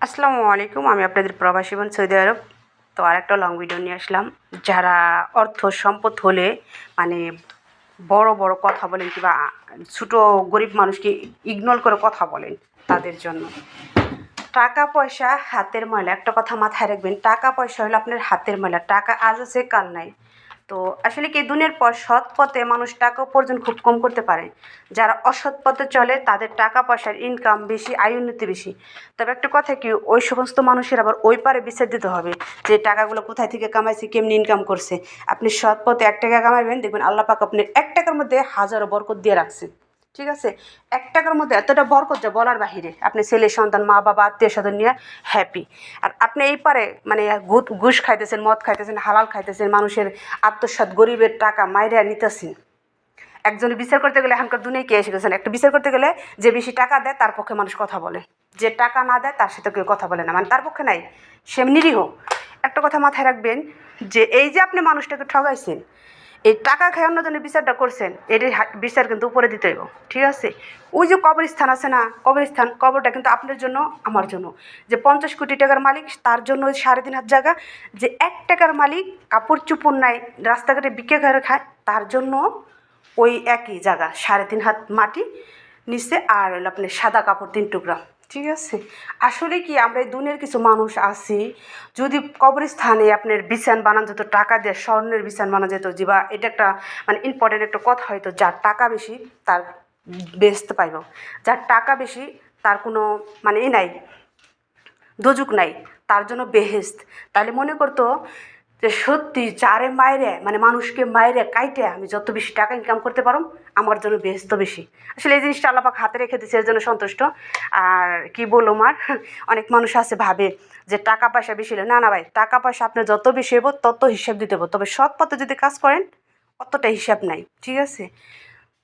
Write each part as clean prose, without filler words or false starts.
আসসালামু আলাইকুম। আমি আপনাদের প্রবাসী বোন সৌদি আরব। তো আরেকটা লং ভিডিও নিয়ে আসলাম। যারা অর্থ সম্পদ হলে মানে বড় বড় কথা বলেন কিংবা ছোটো গরিব মানুষকে ইগনোর করে কথা বলেন, তাদের জন্য। টাকা পয়সা হাতের ময়লা, একটা কথা মাথায় রাখবেন, টাকা পয়সা হলো আপনার হাতের ময়লা। টাকা আজ আছে কাল নাই। তো আসলে কি দুনিয়ার পর সৎ পথে মানুষ টাকা উপার্জন খুব কম করতে পারে। যারা অসৎ পথে চলে তাদের টাকা পয়সার ইনকাম বেশি, আয় উন্নতি বেশি। তবে একটা কথা কি, ওই সমস্ত মানুষের আবার ওই পারে বিচার দিতে হবে যে টাকাগুলো কোথায় থেকে কামাইছে, কেমনি ইনকাম করছে। আপনি সৎ পথে 1 টাকা কামাইবেন, দেখবেন আল্লাহ পাক আপনার 1 টাকার মধ্যে হাজারো বরকত দিয়ে রাখছে। ঠিক আছে, 1 টাকার মধ্যে এতটা বরকত যা বলার বাহিরে। আপনি ছেলে সন্তান, মা বাবা, আত্মীয় স্বজন নিয়ে হ্যাপি। আর আপনি এই পারে মানে ঘুষ খাইতেছেন, মদ খাইতেছেন, হালাল খাইতেছেন, মানুষের আত্মসাৎ গরিবের টাকা মাইরা নিতেছেন। একজনে বিচার করতে গেলে এখনকার দুনিয়ায় কে এসে গেছেন, একটা বিচার করতে গেলে যে বেশি টাকা দেয় তার পক্ষে মানুষ কথা বলে, যে টাকা না দেয় তার সাথে কেউ কথা বলে না, মানে তার পক্ষে নাই, সে নিরীহ। একটা কথা মাথায় রাখবেন, যে এই যে আপনি মানুষটাকে ঠগাইছেন, এই টাকা খেয়ে অন্যজনের বিচারটা করছেন, এটির বিচার কিন্তু উপরে দিতে হইব। ঠিক আছে, ওই যে কবরস্থান আছে না, কবরস্থান, কবরটা কিন্তু আপনার জন্য, আমার জন্য। যে 50 কোটি টাকার মালিক, তার জন্য ওই 3.5 হাত জায়গা। যে 1 টাকার মালিক, কাপড় চুপড় নাই, রাস্তাঘাটে বিক্রি করে খায়, তার জন্য ওই একই জায়গা, 3.5 হাত মাটি নিচে, আর হলো আপনার সাদা কাপড় 3 টুকরা। ঠিক আছে, আসলে কি আমরা এই দুনিয়ার কিছু মানুষ আছি, যদি কবরস্থানে আপনার বিছান বানানো যেত টাকা দিয়ে, স্বর্ণের বিছান বানানো যেত, যে বা এটা একটা মানে ইম্পর্টেন্ট একটা কথা, হয়তো যার টাকা বেশি তার বেচতে পাইব, যার টাকা বেশি তার কোনো মানে নাই, দোজক নাই, তার জন্য বেহেস্ত। তাহলে মনে করতো যে সত্যি যারে মায়েরে মানে মানুষকে মায়েরে কাইটে আমি যত বেশি টাকা ইনকাম করতে পারো, আমার জন্য বেহেস্ত বেশি। আসলে এই জিনিসটা আল্লাহ পাক হাতে রেখে দিচ্ছে, এর জন্য সন্তুষ্ট। আর কি বলবো, আর অনেক মানুষ আছে ভাবে যে টাকা পয়সা বেশি হলে, না না ভাই, টাকা পয়সা আপনার যত বেশি হবো তত হিসাব দিতে হবো, তবে সৎ পথে যদি কাজ করেন অতটা হিসাব নাই। ঠিক আছে,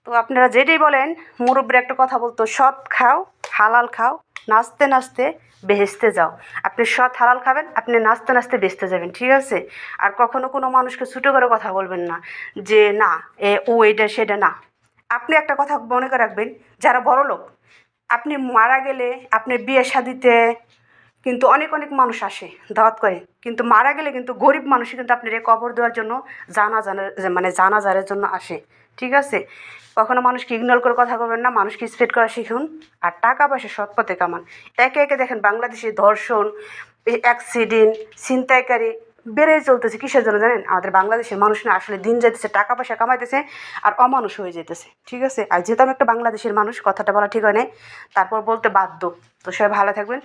তো আপনারা যেটাই বলেন, মুরব্বীর একটা কথা বলতো, সৎ খাও, হালাল খাও, নাচতে নাচতে বেহেস্তে যাও। আপনি সৎ হালাল খাবেন, আপনি নাচতে নাচতে বেহেস্তে যাবেন। ঠিক আছে, আর কখনো কোনো মানুষকে ছোটো করে কথা বলবেন না, যে না ও এটা সেটা না। আপনি একটা কথা মনে করে রাখবেন, যারা বড় লোক, আপনি মারা গেলে আপনার বিয়ে শাদিতে কিন্তু অনেক অনেক মানুষ আসে দাওয়াত করে, কিন্তু মারা গেলে কিন্তু গরিব মানুষই কিন্তু আপনার এই কবর দেওয়ার জন্য, মানে জানাজারের জন্য আসে। ঠিক আছে, কখনো মানুষকে ইগনোর করে কথা বলবেন না, মানুষকে রেসপেক্ট করা শিখুন। আর টাকা পয়সা সৎ পথে কামান। একে একে দেখেন বাংলাদেশে ধর্ষণ, অ্যাক্সিডেন্ট, ছিনতাইকারী বেড়েই চলতেছে। কিসের জন্য জানেন? আমাদের বাংলাদেশের মানুষ না আসলে দিন যাইতেছে, টাকা পয়সা কামাইতেছে আর অমানুষ হয়ে যেতেছে। ঠিক আছে, আর যেহেতু আমি একটা বাংলাদেশের মানুষ, কথাটা বলা ঠিক হয় নাই, তারপর বলতে বাধ্য। তো সবাই ভালো থাকবেন,